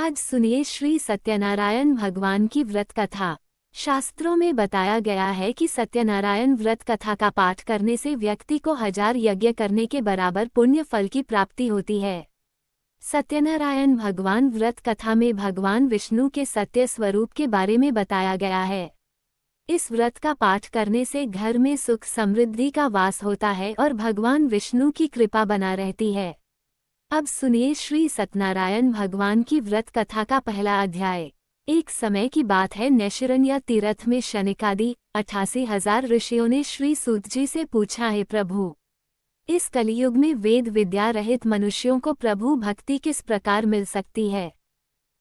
आज सुनिए श्री सत्यनारायण भगवान की व्रत कथा। शास्त्रों में बताया गया है कि सत्यनारायण व्रत कथा का पाठ करने से व्यक्ति को 1000 यज्ञ करने के बराबर पुण्य फल की प्राप्ति होती है। सत्यनारायण भगवान व्रत कथा में भगवान विष्णु के सत्य स्वरूप के बारे में बताया गया है। इस व्रत का पाठ करने से घर में सुख समृद्धि का वास होता है और भगवान विष्णु की कृपा बना रहती है। अब सुनिए श्री सत्यनारायण भगवान की व्रत कथा का पहला अध्याय। एक समय की बात है, नैशिरण्य तीर्थ में शनिकादि 88,000 ऋषियों ने श्री सूत जी से पूछा, है प्रभु, इस कलियुग में वेद विद्या रहित मनुष्यों को प्रभु भक्ति किस प्रकार मिल सकती है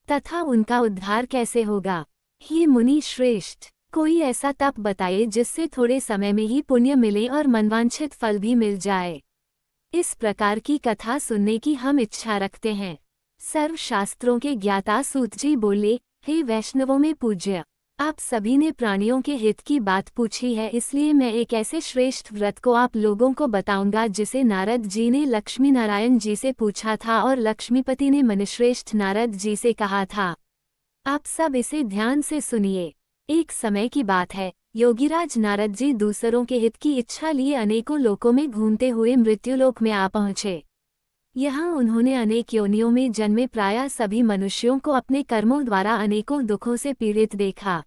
तथा उनका उद्धार कैसे होगा। हे मुनि श्रेष्ठ, कोई ऐसा तप बताइए जिससे थोड़े समय में ही पुण्य मिले और मनवांछित फल भी मिल जाए। इस प्रकार की कथा सुनने की हम इच्छा रखते हैं। सर्व शास्त्रों के ज्ञाता सूत जी बोले, हे वैष्णवों में पूज्य, आप सभी ने प्राणियों के हित की बात पूछी है, इसलिए मैं एक ऐसे श्रेष्ठ व्रत को आप लोगों को बताऊंगा जिसे नारद जी ने लक्ष्मी नारायण जी से पूछा था और लक्ष्मीपति ने मुनिश्रेष्ठ नारद जी से कहा था। आप सब इसे ध्यान से सुनिए। एक समय की बात है, योगीराज नारद जी दूसरों के हित की इच्छा लिए अनेकों लोकों में घूमते हुए मृत्युलोक में आ पहुँचे। यहाँ उन्होंने अनेक योनियों में जन्मे प्रायः सभी मनुष्यों को अपने कर्मों द्वारा अनेकों दुखों से पीड़ित देखा।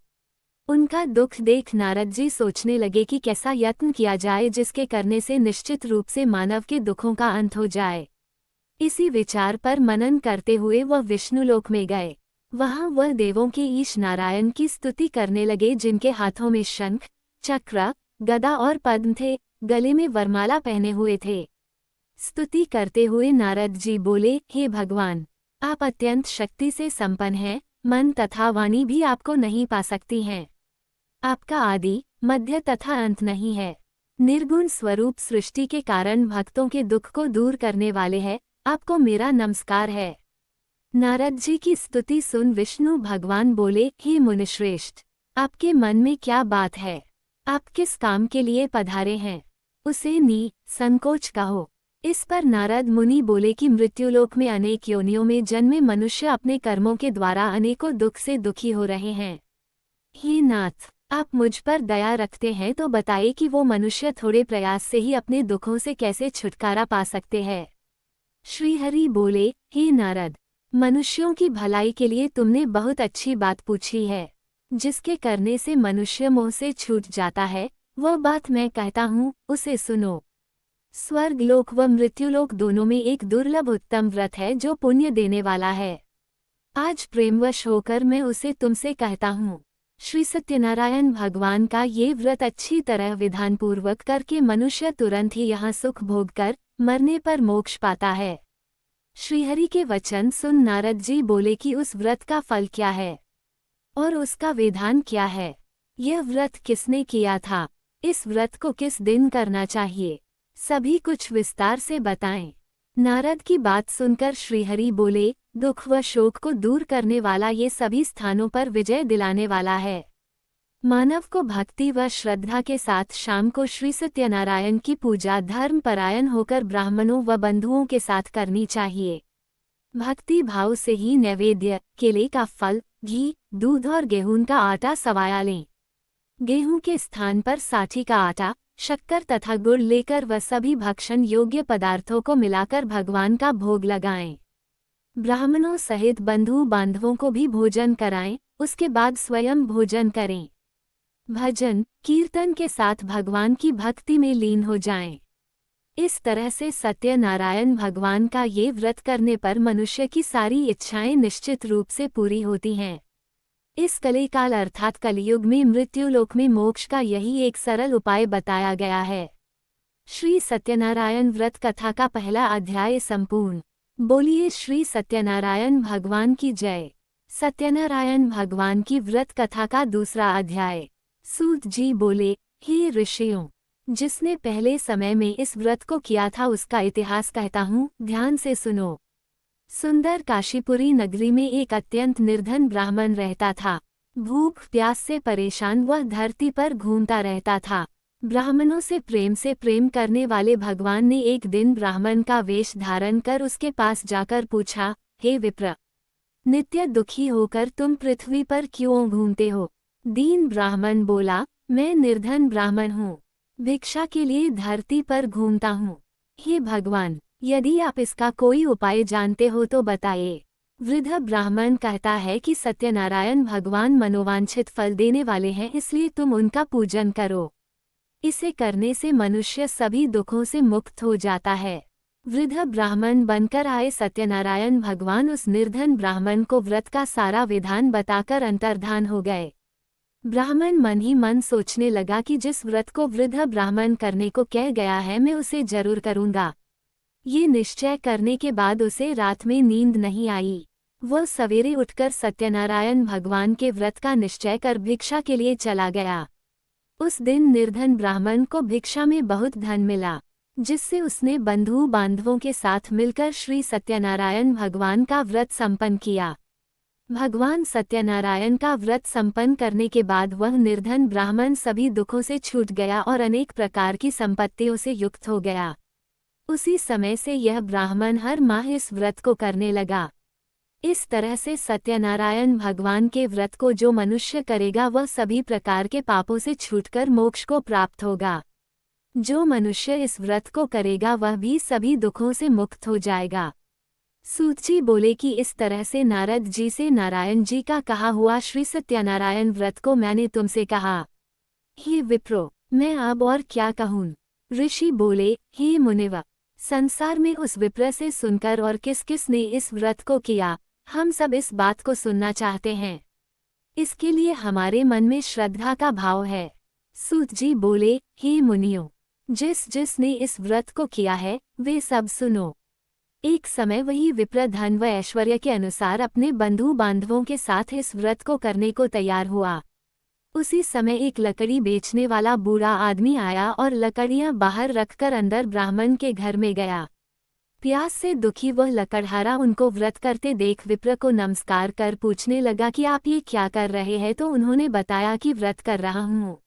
उनका दुख देख नारद जी सोचने लगे कि कैसा यत्न किया जाए जिसके करने से निश्चित रूप से मानव के दुखों का अंत हो जाए। इसी विचार पर मनन करते हुए वह विष्णुलोक में गए। वहाँ वह देवों के ईश नारायण की स्तुति करने लगे, जिनके हाथों में शंख, चक्र, गदा और पद्म थे, गले में वरमाला पहने हुए थे। स्तुति करते हुए नारद जी बोले, हे भगवान, आप अत्यंत शक्ति से संपन्न हैं, मन तथा वाणी भी आपको नहीं पा सकती हैं। आपका आदि, मध्य तथा अंत नहीं है। निर्गुण स्वरूप सृष्टि के कारण भक्तों के दुख को दूर करने वाले हैं, आपको मेरा नमस्कार है। नारद जी की स्तुति सुन विष्णु भगवान बोले, हे मुनिश्रेष्ठ, आपके मन में क्या बात है? आप किस काम के लिए पधारे हैं? उसे संकोच कहो। इस पर नारद मुनि बोले कि मृत्युलोक में अनेक योनियों में जन्मे मनुष्य अपने कर्मों के द्वारा अनेकों दुख से दुखी हो रहे हैं। हे नाथ, आप मुझ पर दया रखते हैं तो बताइए कि वो मनुष्य थोड़े प्रयास से ही अपने दुखों से कैसे छुटकारा पा सकते हैं। श्रीहरि बोले, हे नारद, मनुष्यों की भलाई के लिए तुमने बहुत अच्छी बात पूछी है। जिसके करने से मनुष्य मोह से छूट जाता है, वह बात मैं कहता हूँ, उसे सुनो। स्वर्गलोक व मृत्युलोक दोनों में एक दुर्लभ उत्तम व्रत है जो पुण्य देने वाला है। आज प्रेमवश होकर मैं उसे तुमसे कहता हूँ। श्री सत्यनारायण भगवान का ये व्रत अच्छी तरह विधानपूर्वक करके मनुष्य तुरंत ही यहाँ सुख भोग कर मरने पर मोक्ष पाता है। श्रीहरि के वचन सुन नारद जी बोले कि उस व्रत का फल क्या है और उसका विधान क्या है। यह व्रत किसने किया था? इस व्रत को किस दिन करना चाहिए? सभी कुछ विस्तार से बताएं। नारद की बात सुनकर श्रीहरि बोले, दुख व शोक को दूर करने वाला ये सभी स्थानों पर विजय दिलाने वाला है। मानव को भक्ति व श्रद्धा के साथ शाम को श्री सत्यनारायण की पूजा धर्म परायण होकर ब्राह्मणों व बंधुओं के साथ करनी चाहिए। भक्ति भाव से ही नैवेद्य, केले का फल, घी, दूध और गेहूं का आटा सवाया लें। गेहूं के स्थान पर साठी का आटा, शक्कर तथा गुड़ लेकर व सभी भक्षण योग्य पदार्थों को मिलाकर भगवान का भोग लगाएं। ब्राह्मणों सहित बंधु बांधवों को भी भोजन कराएं, उसके बाद स्वयं भोजन करें। भजन कीर्तन के साथ भगवान की भक्ति में लीन हो जाएं। इस तरह से सत्यनारायण भगवान का ये व्रत करने पर मनुष्य की सारी इच्छाएं निश्चित रूप से पूरी होती हैं। इस कलिकाल अर्थात कलियुग में मृत्युलोक में मोक्ष का यही एक सरल उपाय बताया गया है। श्री सत्यनारायण व्रत कथा का पहला अध्याय संपूर्ण। बोलिए श्री सत्यनारायण भगवान की जय। सत्यनारायण भगवान की व्रत कथा का दूसरा अध्याय। सूत जी बोले, हे ऋषियों, जिसने पहले समय में इस व्रत को किया था उसका इतिहास कहता हूँ, ध्यान से सुनो। सुंदर काशीपुरी नगरी में एक अत्यंत निर्धन ब्राह्मण रहता था। भूख प्यास से परेशान वह धरती पर घूमता रहता था। ब्राह्मणों से प्रेम करने वाले भगवान ने एक दिन ब्राह्मण का वेश धारण कर उसके पास जाकर पूछा, हे विप्र, नित्य दुखी होकर तुम पृथ्वी पर क्यों घूमते हो? दीन ब्राह्मण बोला, मैं निर्धन ब्राह्मण हूँ, भिक्षा के लिए धरती पर घूमता हूँ। हे भगवान, यदि आप इसका कोई उपाय जानते हो तो बताइए। वृद्ध ब्राह्मण कहता है कि सत्यनारायण भगवान मनोवांछित फल देने वाले हैं, इसलिए तुम उनका पूजन करो। इसे करने से मनुष्य सभी दुखों से मुक्त हो जाता है। वृद्ध ब्राह्मण बनकर आए सत्यनारायण भगवान उस निर्धन ब्राह्मण को व्रत का सारा विधान बताकर अंतर्धान हो गए। ब्राह्मण मन ही मन सोचने लगा कि जिस व्रत को वृद्ध ब्राह्मण करने को कह गया है मैं उसे जरूर करूंगा। ये निश्चय करने के बाद उसे रात में नींद नहीं आई। वह सवेरे उठकर सत्यनारायण भगवान के व्रत का निश्चय कर भिक्षा के लिए चला गया। उस दिन निर्धन ब्राह्मण को भिक्षा में बहुत धन मिला, जिससे उसने बंधु बांधवों के साथ मिलकर श्री सत्यनारायण भगवान का व्रत संपन्न किया। भगवान सत्यनारायण का व्रत संपन्न करने के बाद वह निर्धन ब्राह्मण सभी दुखों से छूट गया और अनेक प्रकार की संपत्तियों से युक्त हो गया। उसी समय से यह ब्राह्मण हर माह इस व्रत को करने लगा। इस तरह से सत्यनारायण भगवान के व्रत को जो मनुष्य करेगा वह सभी प्रकार के पापों से छूटकर मोक्ष को प्राप्त होगा। जो मनुष्य इस व्रत को करेगा वह भी सभी दुखों से मुक्त हो जाएगा। सूत जी बोले कि इस तरह से नारद जी से नारायण जी का कहा हुआ श्री सत्यनारायण व्रत को मैंने तुमसे कहा। हे विप्रो, मैं अब और क्या कहूँ? ऋषि बोले, हे मुनिव, संसार में उस विप्र से सुनकर और किस किस ने इस व्रत को किया, हम सब इस बात को सुनना चाहते हैं। इसके लिए हमारे मन में श्रद्धा का भाव है। सूत जी बोले, हे मुनियों, जिस जिस ने इस व्रत को किया है वे सब सुनो। एक समय वही विप्र धन व ऐश्वर्य के अनुसार अपने बंधु बांधवों के साथ इस व्रत को करने को तैयार हुआ। उसी समय एक लकड़ी बेचने वाला बूढ़ा आदमी आया और लकड़ियां बाहर रखकर अंदर ब्राह्मण के घर में गया। प्यास से दुखी वह लकड़हारा उनको व्रत करते देख विप्र को नमस्कार कर पूछने लगा कि आप ये क्या कर रहे हैं? तो उन्होंने बताया कि व्रत कर रहा हूँ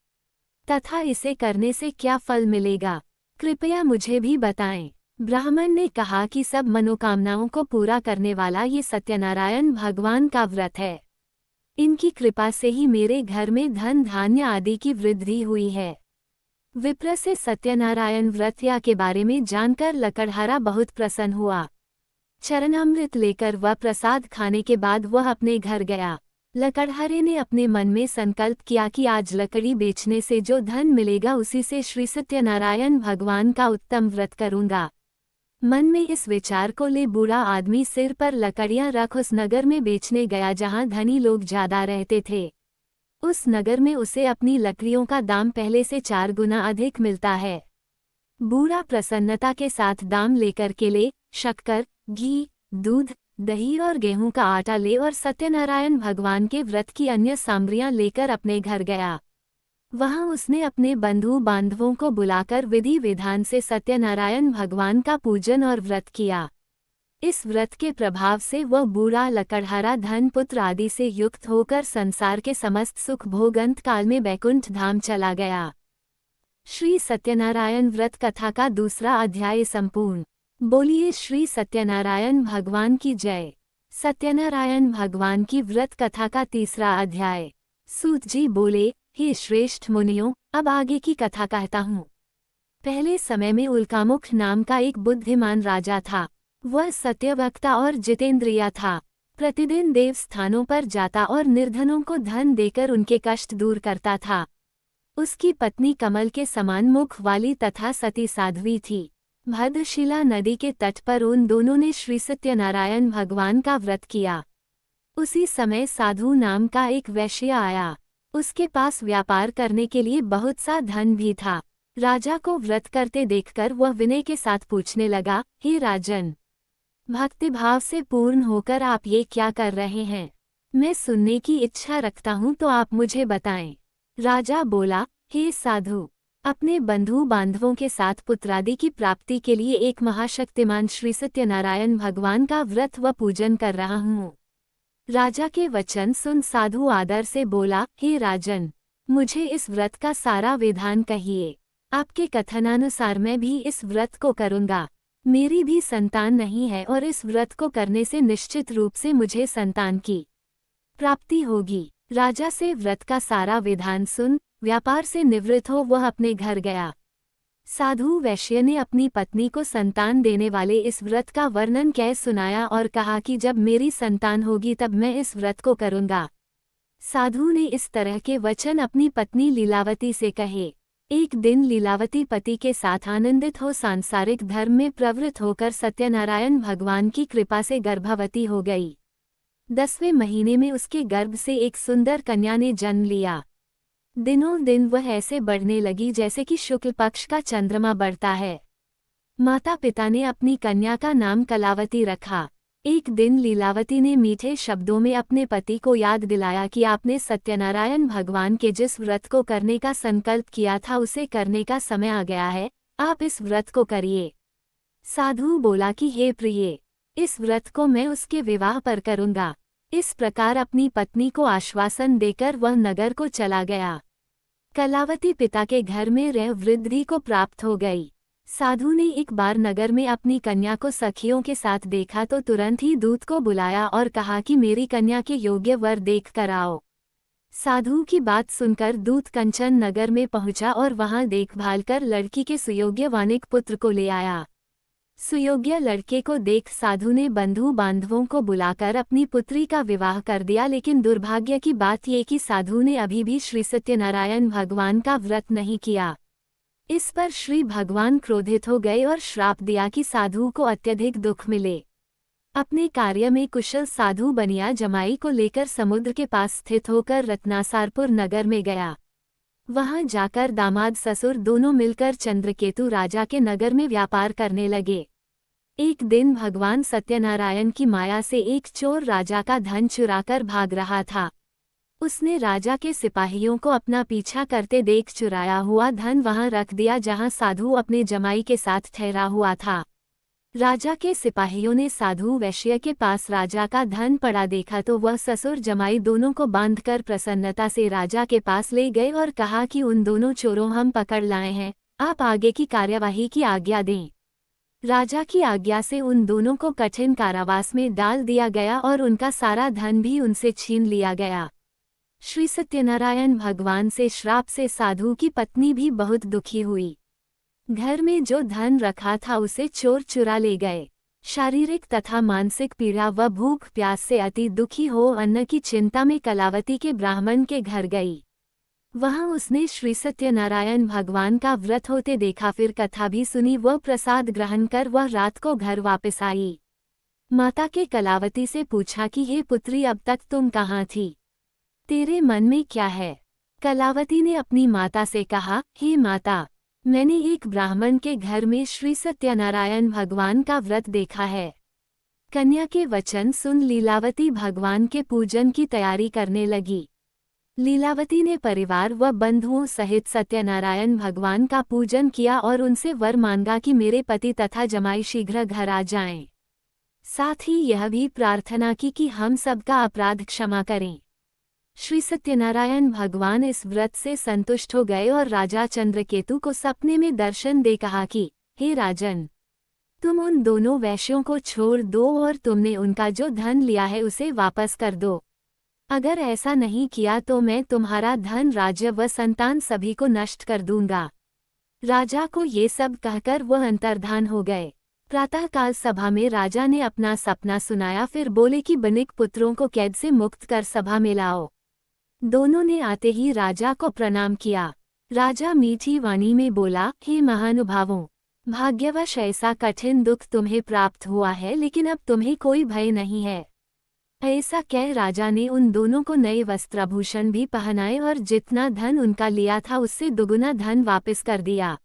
तथा इसे करने से क्या फल मिलेगा, कृपया मुझे भी बताएं। ब्राह्मण ने कहा कि सब मनोकामनाओं को पूरा करने वाला ये सत्यनारायण भगवान का व्रत है। इनकी कृपा से ही मेरे घर में धन धान्य आदि की वृद्धि हुई है। विप्र से सत्यनारायण व्रत या के बारे में जानकर लकड़हारा बहुत प्रसन्न हुआ। चरणामृत लेकर वह प्रसाद खाने के बाद वह अपने घर गया। लकड़हारे ने अपने मन में संकल्प किया कि आज लकड़ी बेचने से जो धन मिलेगा उसी से श्री सत्यनारायण भगवान का उत्तम व्रत करूंगा। मन में इस विचार को ले बूढ़ा आदमी सिर पर लकड़ियां रख उस नगर में बेचने गया जहां धनी लोग ज्यादा रहते थे। उस नगर में उसे अपनी लकड़ियों का दाम पहले से 4 गुना अधिक मिलता है। बूढ़ा प्रसन्नता के साथ दाम लेकर केले, शक्कर, घी, दूध, दही और गेहूं का आटा ले और सत्यनारायण भगवान के व्रत की अन्य सामग्रियां लेकर अपने घर गया। वहां उसने अपने बंधु बांधवों को बुलाकर विधि विधान से सत्यनारायण भगवान का पूजन और व्रत किया। इस व्रत के प्रभाव से वह बूढ़ा लकड़हारा धन पुत्र आदि से युक्त होकर संसार के समस्त सुख भोग अंत काल में बैकुंठ धाम चला गया। श्री सत्यनारायण व्रत कथा का दूसरा अध्याय संपूर्ण। बोलिए श्री सत्यनारायण भगवान की जय। सत्यनारायण भगवान की व्रत कथा का तीसरा अध्याय। सूत जी बोले, हे श्रेष्ठ मुनियों, अब आगे की कथा कहता हूँ। पहले समय में उल्कामुख नाम का एक बुद्धिमान राजा था। वह सत्यवक्ता और जितेंद्रिय था। प्रतिदिन देव स्थानों पर जाता और निर्धनों को धन देकर उनके कष्ट दूर करता था। उसकी पत्नी कमल के समान मुख वाली तथा सती साध्वी थी। भद्रशिला नदी के तट पर उन दोनों ने श्री सत्यनारायण भगवान का व्रत किया। उसी समय साधु नाम का एक वैश्य आया। उसके पास व्यापार करने के लिए बहुत सा धन भी था। राजा को व्रत करते देखकर वह विनय के साथ पूछने लगा, हे राजन, भक्तिभाव से पूर्ण होकर आप ये क्या कर रहे हैं? मैं सुनने की इच्छा रखता हूँ तो आप मुझे बताएं। राजा बोला, हे साधु, अपने बंधु बांधवों के साथ पुत्रादि की प्राप्ति के लिए एक महाशक्तिमान श्री सत्यनारायण भगवान का व्रत व पूजन कर रहा हूँ। राजा के वचन सुन साधु आदर से बोला, हे राजन, मुझे इस व्रत का सारा विधान कहिए। आपके कथनानुसार मैं भी इस व्रत को करूँगा। मेरी भी संतान नहीं है और इस व्रत को करने से निश्चित रूप से मुझे संतान की प्राप्ति होगी। राजा से व्रत का सारा विधान सुन व्यापार से निवृत्त हो वह अपने घर गया। साधु वैश्य ने अपनी पत्नी को संतान देने वाले इस व्रत का वर्णन कह सुनाया और कहा कि जब मेरी संतान होगी तब मैं इस व्रत को करूंगा। साधु ने इस तरह के वचन अपनी पत्नी लीलावती से कहे। एक दिन लीलावती पति के साथ आनंदित हो सांसारिक धर्म में प्रवृत्त होकर सत्यनारायण भगवान की कृपा से गर्भवती हो गई। 10वें महीने में उसके गर्भ से एक सुंदर कन्या ने जन्म लिया। दिनों दिन वह ऐसे बढ़ने लगी जैसे कि शुक्ल पक्ष का चंद्रमा बढ़ता है। माता पिता ने अपनी कन्या का नाम कलावती रखा। एक दिन लीलावती ने मीठे शब्दों में अपने पति को याद दिलाया कि आपने सत्यनारायण भगवान के जिस व्रत को करने का संकल्प किया था उसे करने का समय आ गया है, आप इस व्रत को करिए। साधु बोला कि हे प्रिय, इस व्रत को मैं उसके विवाह पर करूंगा। इस प्रकार अपनी पत्नी को आश्वासन देकर वह नगर को चला गया। कलावती पिता के घर में रह वृद्धि को प्राप्त हो गई। साधु ने एक बार नगर में अपनी कन्या को सखियों के साथ देखा तो तुरंत ही दूत को बुलाया और कहा कि मेरी कन्या के योग्य वर देख कर आओ। साधु की बात सुनकर दूत कंचन नगर में पहुंचा और वहां देखभाल कर लड़की के सुयोग्य वानिक पुत्र को ले आया। सुयोग्य लड़के को देख साधु ने बंधु बांधवों को बुलाकर अपनी पुत्री का विवाह कर दिया, लेकिन दुर्भाग्य की बात ये कि साधु ने अभी भी श्री सत्यनारायण भगवान का व्रत नहीं किया। इस पर श्री भगवान क्रोधित हो गए और श्राप दिया कि साधु को अत्यधिक दुख मिले। अपने कार्य में कुशल साधु बनिया जमाई को लेकर समुद्र के पास स्थित होकर रत्नासारपुर नगर में गया। वहां जाकर दामाद ससुर दोनों मिलकर चंद्रकेतु राजा के नगर में व्यापार करने लगे। एक दिन भगवान सत्यनारायण की माया से एक चोर राजा का धन चुराकर भाग रहा था। उसने राजा के सिपाहियों को अपना पीछा करते देख चुराया हुआ धन वहां रख दिया जहां साधु अपने जमाई के साथ ठहरा हुआ था। राजा के सिपाहियों ने साधु वैश्य के पास राजा का धन पड़ा देखा तो वह ससुर जमाई दोनों को बांधकर प्रसन्नता से राजा के पास ले गए और कहा कि उन दोनों चोरों हम पकड़ लाए हैं, आप आगे की कार्यवाही की आज्ञा दें। राजा की आज्ञा से उन दोनों को कठिन कारावास में डाल दिया गया और उनका सारा धन भी उनसे छीन लिया गया। श्री सत्यनारायण भगवान से श्राप से साधु की पत्नी भी बहुत दुखी हुई। घर में जो धन रखा था उसे चोर चुरा ले गए। शारीरिक तथा मानसिक पीड़ा व भूख प्यास से अति दुखी हो अन्न की चिंता में कलावती के ब्राह्मण के घर गई। वहां उसने श्री सत्यनारायण भगवान का व्रत होते देखा, फिर कथा भी सुनी। वह प्रसाद ग्रहण कर वह रात को घर वापस आई। माता के कलावती से पूछा कि हे पुत्री, अब तक तुम कहाँ थी? तेरे मन में क्या है? कलावती ने अपनी माता से कहा, हे माता, मैंने एक ब्राह्मण के घर में श्री सत्यनारायण भगवान का व्रत देखा है। कन्या के वचन सुन लीलावती भगवान के पूजन की तैयारी करने लगी। लीलावती ने परिवार व बंधुओं सहित सत्यनारायण भगवान का पूजन किया और उनसे वर मांगा कि मेरे पति तथा जमाई शीघ्र घर आ जाएं। साथ ही यह भी प्रार्थना की कि हम सबका अपराध क्षमा करें। श्री सत्यनारायण भगवान इस व्रत से संतुष्ट हो गए और राजा चंद्रकेतु को सपने में दर्शन दे कहा कि हे राजन, तुम उन दोनों वैश्यों को छोड़ दो और तुमने उनका जो धन लिया है उसे वापस कर दो। अगर ऐसा नहीं किया तो मैं तुम्हारा धन, राज्य व संतान सभी को नष्ट कर दूंगा। राजा को ये सब कहकर वह अंतर्धान हो गए। प्रातःकाल सभा में राजा ने अपना सपना सुनाया, फिर बोले कि बनिक पुत्रों को कैद से मुक्त कर सभा में लाओ। दोनों ने आते ही राजा को प्रणाम किया। राजा मीठी वाणी में बोला, हे महानुभावों, भाग्यवश ऐसा कठिन दुख तुम्हें प्राप्त हुआ है, लेकिन अब तुम्हें कोई भय नहीं है। ऐसा कह राजा ने उन दोनों को नए वस्त्राभूषण भी पहनाए और जितना धन उनका लिया था उससे दुगुना धन वापस कर दिया।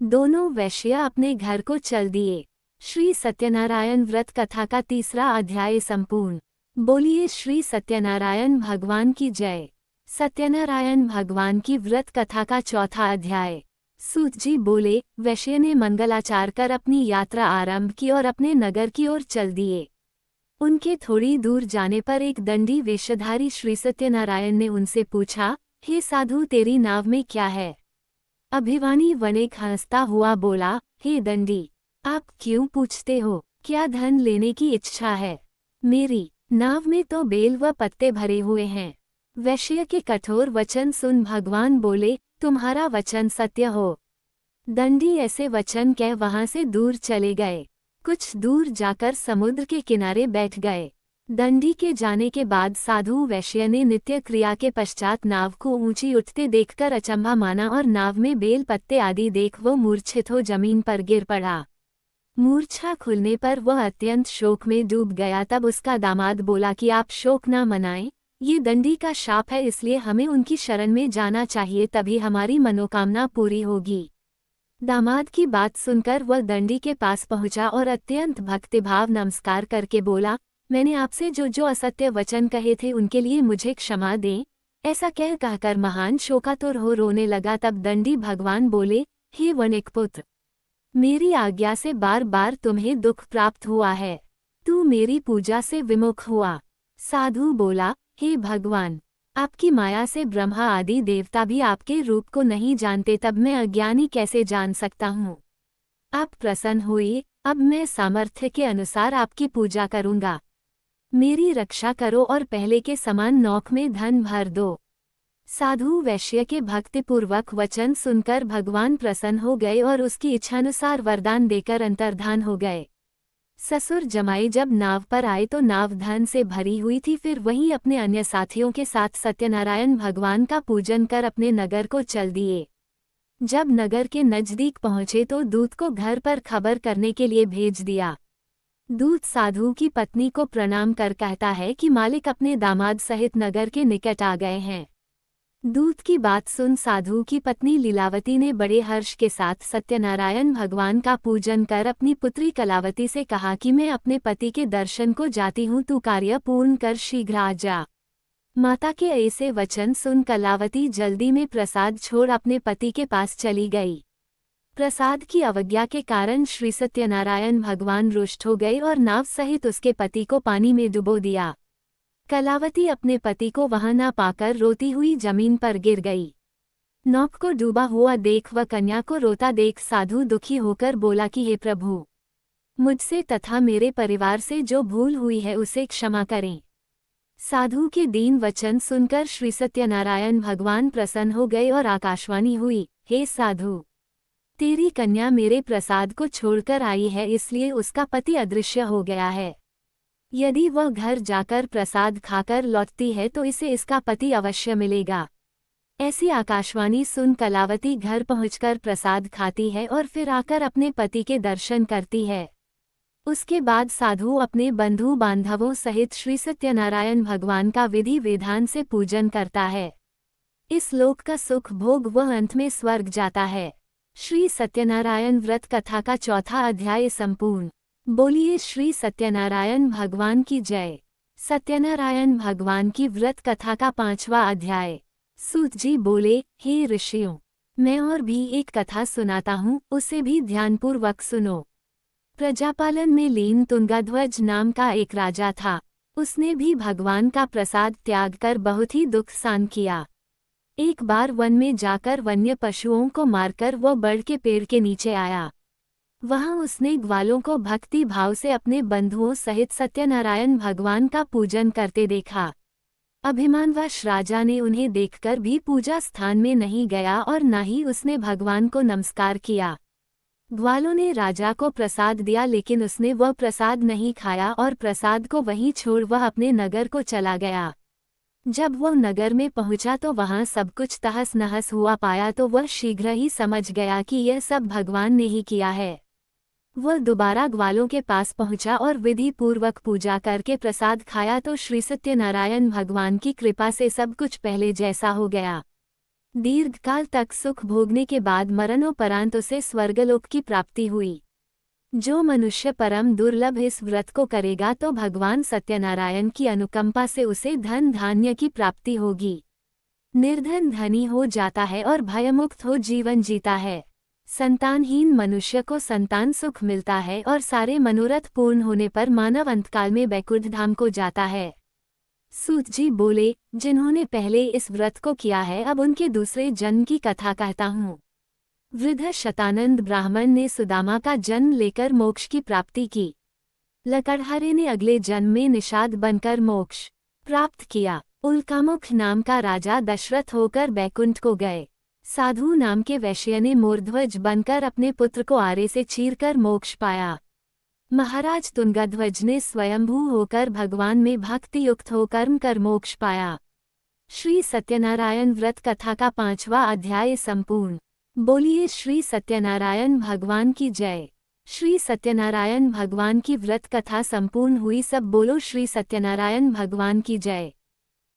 दोनों वैश्य अपने घर को चल दिए। श्री सत्यनारायण व्रत कथा का 3रा अध्याय संपूर्ण। बोलिए श्री सत्यनारायण भगवान की जय। सत्यनारायण भगवान की व्रत कथा का 4था अध्याय। सूत जी बोले, वैश्य ने मंगलाचार कर अपनी यात्रा आरंभ की और अपने नगर की ओर चल दिए। उनके थोड़ी दूर जाने पर एक दंडी वेशधारी श्री सत्यनारायण ने उनसे पूछा, हे साधु, तेरी नाव में क्या है? अभिमानी वणिक हंसता हुआ बोला, हे दंडी, आप क्यों पूछते हो, क्या धन लेने की इच्छा है? मेरी नाव में तो बेल व पत्ते भरे हुए हैं। वैश्य के कठोर वचन सुन भगवान बोले, तुम्हारा वचन सत्य हो। दंडी ऐसे वचन कह वहां से दूर चले गए। कुछ दूर जाकर समुद्र के किनारे बैठ गए। दंडी के जाने के बाद साधु वैश्य ने नित्य क्रिया के पश्चात नाव को ऊंची उठते देखकर अचंभा माना और नाव में बेल पत्ते आदि देख वो मूर्छित हो जमीन पर गिर पड़ा। मूर्छा खुलने पर वह अत्यंत शोक में डूब गया। तब उसका दामाद बोला कि आप शोक न मनाएं, ये दंडी का शाप है, इसलिए हमें उनकी शरण में जाना चाहिए, तभी हमारी मनोकामना पूरी होगी। दामाद की बात सुनकर वह दंडी के पास पहुंचा और अत्यंत भक्तिभाव नमस्कार करके बोला, मैंने आपसे जो जो असत्य वचन कहे थे उनके लिए मुझे क्षमा दें। ऐसा कहकर महान शोकातुर हो रोने लगा। तब दंडी भगवान बोले, हे वणिकपुत्र, मेरी आज्ञा से बार बार तुम्हें दुख प्राप्त हुआ है, तू मेरी पूजा से विमुख हुआ। साधु बोला, हे भगवान, आपकी माया से ब्रह्मा आदि देवता भी आपके रूप को नहीं जानते, तब मैं अज्ञानी कैसे जान सकता हूँ। आप प्रसन्न हुए, अब मैं सामर्थ्य के अनुसार आपकी पूजा करूँगा। मेरी रक्षा करो और पहले के समान नौक में धन भर दो। साधु वैश्य के भक्तिपूर्वक वचन सुनकर भगवान प्रसन्न हो गए और उसकी इच्छानुसार वरदान देकर अंतर्धान हो गए। ससुर जमाई जब नाव पर आए तो नाव धन से भरी हुई थी। फिर वहीं अपने अन्य साथियों के साथ सत्यनारायण भगवान का पूजन कर अपने नगर को चल दिए। जब नगर के नजदीक पहुंचे तो दूत को घर पर खबर करने के लिए भेज दिया। दूत साधु की पत्नी को प्रणाम कर कहता है कि मालिक अपने दामाद सहित नगर के निकट आ गए हैं। दूत की बात सुन साधु की पत्नी लीलावती ने बड़े हर्ष के साथ सत्यनारायण भगवान का पूजन कर अपनी पुत्री कलावती से कहा कि मैं अपने पति के दर्शन को जाती हूँ, तू कार्य पूर्ण कर शीघ्र आ जा। माता के ऐसे वचन सुन कलावती जल्दी में प्रसाद छोड़ अपने पति के पास चली गई। प्रसाद की अवज्ञा के कारण श्री सत्यनारायण भगवान रुष्ट हो गए और नाव सहित उसके पति को पानी में डुबो दिया। कलावती अपने पति को वहां न पाकर रोती हुई जमीन पर गिर गई। नौक को डूबा हुआ देख व कन्या को रोता देख साधु दुखी होकर बोला कि हे प्रभु, मुझसे तथा मेरे परिवार से जो भूल हुई है उसे क्षमा करें। साधु के दीन वचन सुनकर श्री सत्यनारायण भगवान प्रसन्न हो गए और आकाशवाणी हुई, हे साधु, तेरी कन्या मेरे प्रसाद को छोड़कर आई है, इसलिए उसका पति अदृश्य हो गया है। यदि वह घर जाकर प्रसाद खाकर लौटती है तो इसे इसका पति अवश्य मिलेगा। ऐसी आकाशवाणी सुन कलावती घर पहुंचकर प्रसाद खाती है और फिर आकर अपने पति के दर्शन करती है। उसके बाद साधु अपने बंधु बांधवों सहित श्री सत्यनारायण भगवान का विधि विधान से पूजन करता है। इस लोक का सुख भोग वह अंत में स्वर्ग जाता है। श्री सत्यनारायण व्रत कथा का चौथा अध्याय संपूर्ण। बोलिए श्री सत्यनारायण भगवान की जय। सत्यनारायण भगवान की व्रत कथा का 5वां अध्याय। सूत जी बोले, हे ऋषियों, मैं और भी एक कथा सुनाता हूँ, उसे भी ध्यानपूर्वक सुनो। प्रजापालन में लीन तुंगाध्वज नाम का एक राजा था। उसने भी भगवान का प्रसाद त्याग कर बहुत ही दुख सहन किया। एक बार वन में जाकर वन्य पशुओं को मारकर वह बड़ के पेड़ के नीचे आया। वहां उसने ग्वालों को भक्ति भाव से अपने बंधुओं सहित सत्यनारायण भगवान का पूजन करते देखा। अभिमानवश राजा ने उन्हें देखकर भी पूजा स्थान में नहीं गया और न ही उसने भगवान को नमस्कार किया। ग्वालों ने राजा को प्रसाद दिया, लेकिन उसने वह प्रसाद नहीं खाया और प्रसाद को वहीं छोड़ वह अपने नगर को चला गया। जब वह नगर में पहुंचा तो वहां सब कुछ तहस नहस हुआ पाया तो वह शीघ्र ही समझ गया कि यह सब भगवान ने ही किया है। वह दोबारा ग्वालों के पास पहुंचा और विधि पूर्वक पूजा करके प्रसाद खाया तो श्री सत्यनारायण भगवान की कृपा से सब कुछ पहले जैसा हो गया। दीर्घकाल तक सुख भोगने के बाद मरणोपरांत उसे स्वर्गलोक की प्राप्ति हुई। जो मनुष्य परम दुर्लभ इस व्रत को करेगा तो भगवान सत्यनारायण की अनुकंपा से उसे धन धान्य की प्राप्ति होगी। निर्धन धनी हो जाता है और भयमुक्त हो जीवन जीता है। संतानहीन मनुष्य को संतान सुख मिलता है और सारे मनोरथ पूर्ण होने पर मानव अंतकाल में बैकुंठ धाम को जाता है। सूत जी बोले, जिन्होंने पहले इस व्रत को किया है अब उनके दूसरे जन्म की कथा कहता हूँ। वृद्ध शतानंद ब्राह्मण ने सुदामा का जन्म लेकर मोक्ष की प्राप्ति की। लकड़हारे ने अगले जन्म में निषाद बनकर मोक्ष प्राप्त किया। उल्कामुख नाम का राजा दशरथ होकर बैकुंठ को गए। साधु नाम के वैश्य ने मोरध्वज बनकर अपने पुत्र को आरे से चीरकर मोक्ष पाया। महाराज तुंगध्वज ने स्वयंभू होकर भगवान में भक्ति युक्त हो कर्म कर मोक्ष पाया। श्री सत्यनारायण व्रत कथा का 5वां अध्याय संपूर्ण। बोलिए श्री सत्यनारायण भगवान की जय। श्री सत्यनारायण भगवान की व्रत कथा संपूर्ण हुई। सब बोलो श्री सत्यनारायण भगवान की जय।